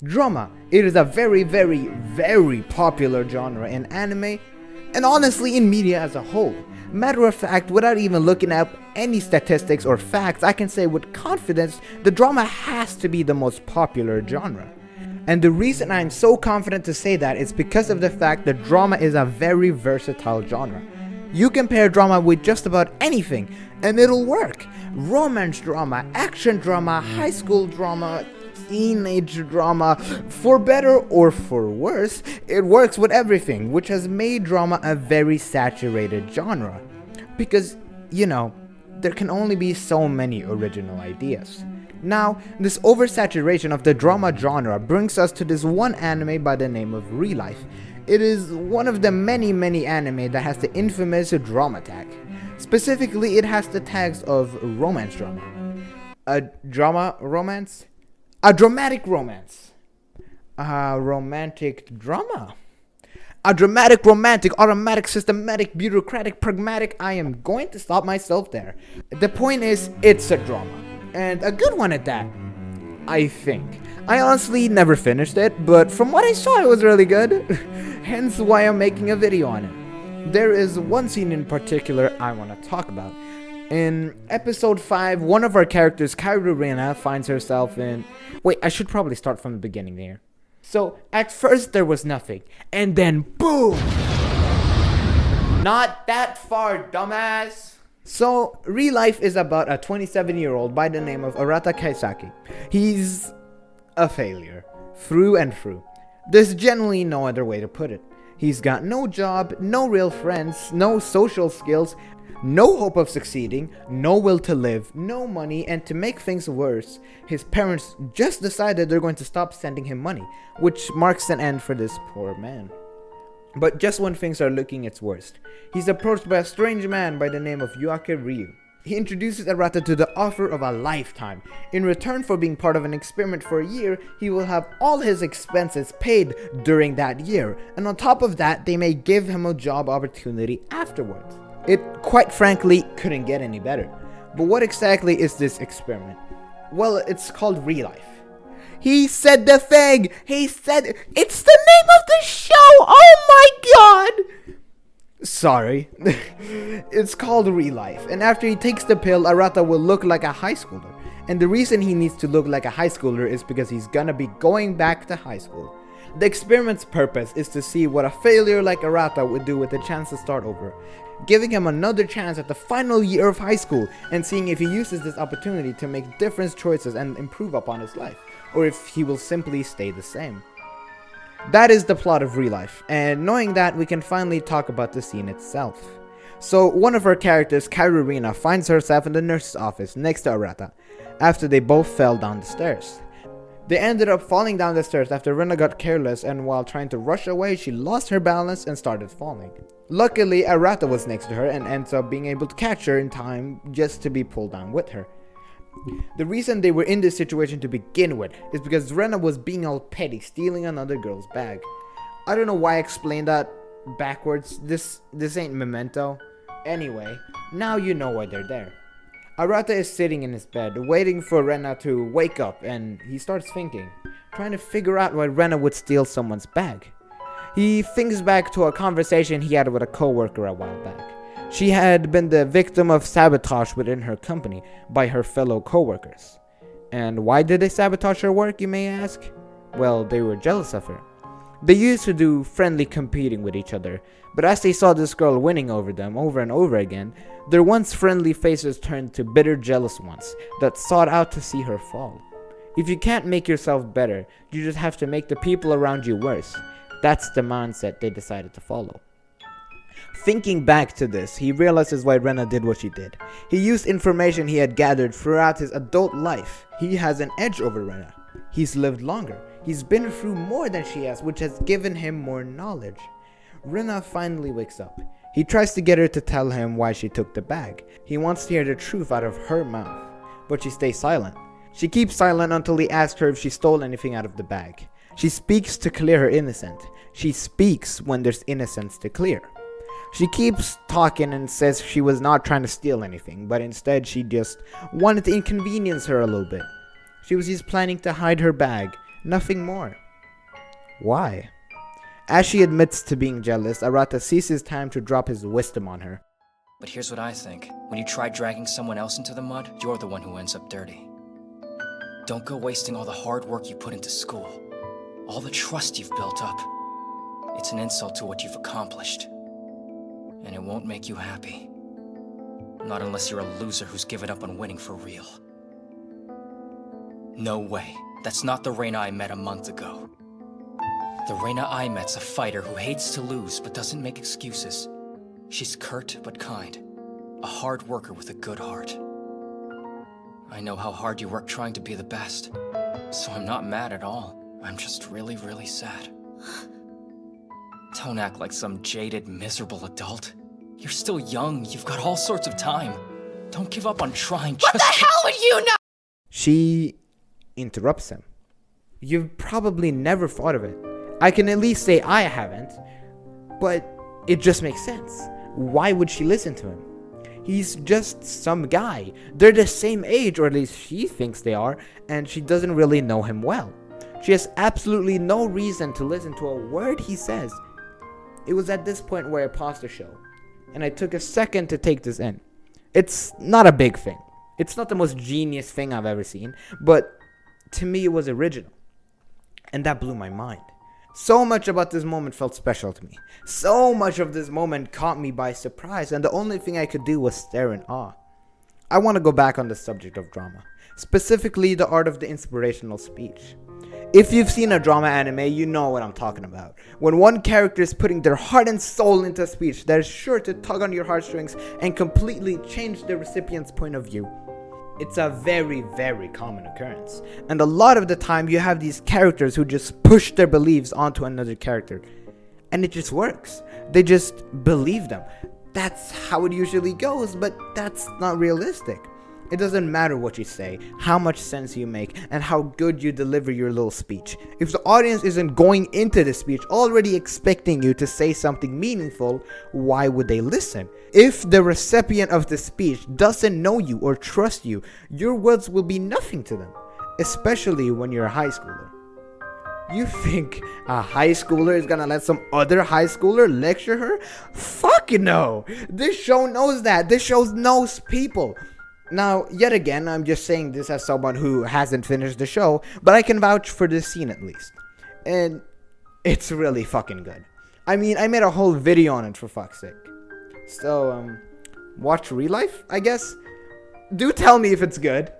Drama. It is a very, very, very popular genre in anime, and honestly in media as a whole. Matter of fact, without even looking up any statistics or facts, I can say with confidence the drama has to be the most popular genre. And the reason I'm so confident to say that is because of the fact that drama is a very versatile genre. You can pair drama with just about anything, and it'll work. Romance drama, action drama, high school drama, teenage drama, for better or for worse, it works with everything, which has made drama a very saturated genre. Because, there can only be so many original ideas. Now, this oversaturation of the drama genre brings us to this one anime by the name of Real Life. It is one of the many anime that has the infamous drama tag. Specifically, it has the tags of romance drama, a drama romance, a dramatic romance, a romantic drama, a dramatic romantic, automatic, systematic, bureaucratic, pragmatic. I am going to stop myself there. The point is, it's a drama, and a good one at that, I think. I honestly never finished it, but from what I saw, it was really good. Hence why I'm making a video on it. There is one scene in particular I want to talk about. In episode 5, one of our characters, Kairurina, finds herself in... Wait, I should probably start from the beginning here. So, at first there was nothing, and then BOOM! Not that far, dumbass! So, Real Life is about a 27-year-old by the name of Arata Kaisaki. He's a failure, through and through. There's generally no other way to put it. He's got no job, no real friends, no social skills, no hope of succeeding, no will to live, no money, and to make things worse, his parents just decided they're going to stop sending him money, which marks an end for this poor man. But just when things are looking its worst, he's approached by a strange man by the name of Yuake Ryu. He introduces Arata to the offer of a lifetime. In return for being part of an experiment for a year, he will have all his expenses paid during that year, and on top of that, they may give him a job opportunity afterwards. It, quite frankly, couldn't get any better. But what exactly is this experiment? Well, it's called Real Life. He said the thing! He said it's the name of the show! Oh my god! Sorry. It's called Real Life, and after he takes the pill, Arata will look like a high schooler. And the reason he needs to look like a high schooler is because he's gonna be going back to high school. The experiment's purpose is to see what a failure like Arata would do with the chance to start over, giving him another chance at the final year of high school and seeing if he uses this opportunity to make different choices and improve upon his life, or if he will simply stay the same. That is the plot of Real Life, and knowing that, we can finally talk about the scene itself. So one of our characters, Kairurina, finds herself in the nurse's office next to Arata, after they both fell down the stairs. They ended up falling down the stairs after Rena got careless, and while trying to rush away, she lost her balance and started falling. Luckily, Arata was next to her and ends up being able to catch her in time just to be pulled down with her. The reason they were in this situation to begin with is because Rena was being all petty, stealing another girl's bag. I don't know why I explained that backwards. This ain't Memento. Anyway, now you know why they're there. Arata is sitting in his bed, waiting for Rena to wake up, and he starts thinking, trying to figure out why Rena would steal someone's bag. He thinks back to a conversation he had with a coworker a while back. She had been the victim of sabotage within her company by her fellow coworkers. And why did they sabotage her work, you may ask? Well, they were jealous of her. They used to do friendly competing with each other, but as they saw this girl winning over them over and over again, their once friendly faces turned to bitter jealous ones that sought out to see her fall. If you can't make yourself better, you just have to make the people around you worse. That's the mindset they decided to follow. Thinking back to this, he realizes why Rena did what she did. He used information he had gathered throughout his adult life. He has an edge over Rena. He's lived longer. He's been through more than she has, which has given him more knowledge. Rena finally wakes up. He tries to get her to tell him why she took the bag. He wants to hear the truth out of her mouth, but she stays silent. She keeps silent until he asks her if she stole anything out of the bag. She speaks to clear her innocence. She speaks when there's innocence to clear. She keeps talking and says she was not trying to steal anything, but instead she just wanted to inconvenience her a little bit. She was just planning to hide her bag, Nothing more. Why? As she admits to being jealous, Arata seizes time to drop his wisdom on her. But here's what I think. When you try dragging someone else into the mud, you're the one who ends up dirty. Don't go wasting all the hard work you put into school. All the trust you've built up. It's an insult to what you've accomplished. And it won't make you happy. Not unless you're a loser who's given up on winning for real. No way. That's not the Reina I met a month ago. The Reina I met's a fighter who hates to lose but doesn't make excuses. She's curt but kind. A hard worker with a good heart. I know how hard you work trying to be the best. So I'm not mad at all. I'm just really, really sad. Don't act like some jaded, miserable adult. You're still young. You've got all sorts of time. Don't give up on trying. What the hell would you know? She interrupts him. You've probably never thought of it. I can at least say I haven't. But it just makes sense. Why would she listen to him? He's just some guy. They're the same age, or at least she thinks they are, and she doesn't really know him well. She has absolutely no reason to listen to a word he says. It was at this point where I paused the show, and I took a second to take this in. It's not a big thing. It's not the most genius thing I've ever seen, but to me it was original. And that blew my mind. So much about this moment felt special to me. So much of this moment caught me by surprise, and the only thing I could do was stare in awe. I want to go back on the subject of drama, specifically the art of the inspirational speech. If you've seen a drama anime, you know what I'm talking about. When one character is putting their heart and soul into a speech that is sure to tug on your heartstrings and completely change the recipient's point of view. It's a very, very common occurrence. And a lot of the time you have these characters who just push their beliefs onto another character. And it just works. They just believe them. That's how it usually goes, but that's not realistic. It doesn't matter what you say, how much sense you make, and how good you deliver your little speech. If the audience isn't going into the speech already expecting you to say something meaningful, why would they listen? If the recipient of the speech doesn't know you or trust you, your words will be nothing to them, especially when you're a high schooler. You think a high schooler is gonna let some other high schooler lecture her? Fuck no! This show knows that. This show knows people. Now, yet again, I'm just saying this as someone who hasn't finished the show, but I can vouch for this scene at least. And it's really fucking good. I mean, I made a whole video on it for fuck's sake. So, watch Real Life, I guess? Do tell me if it's good.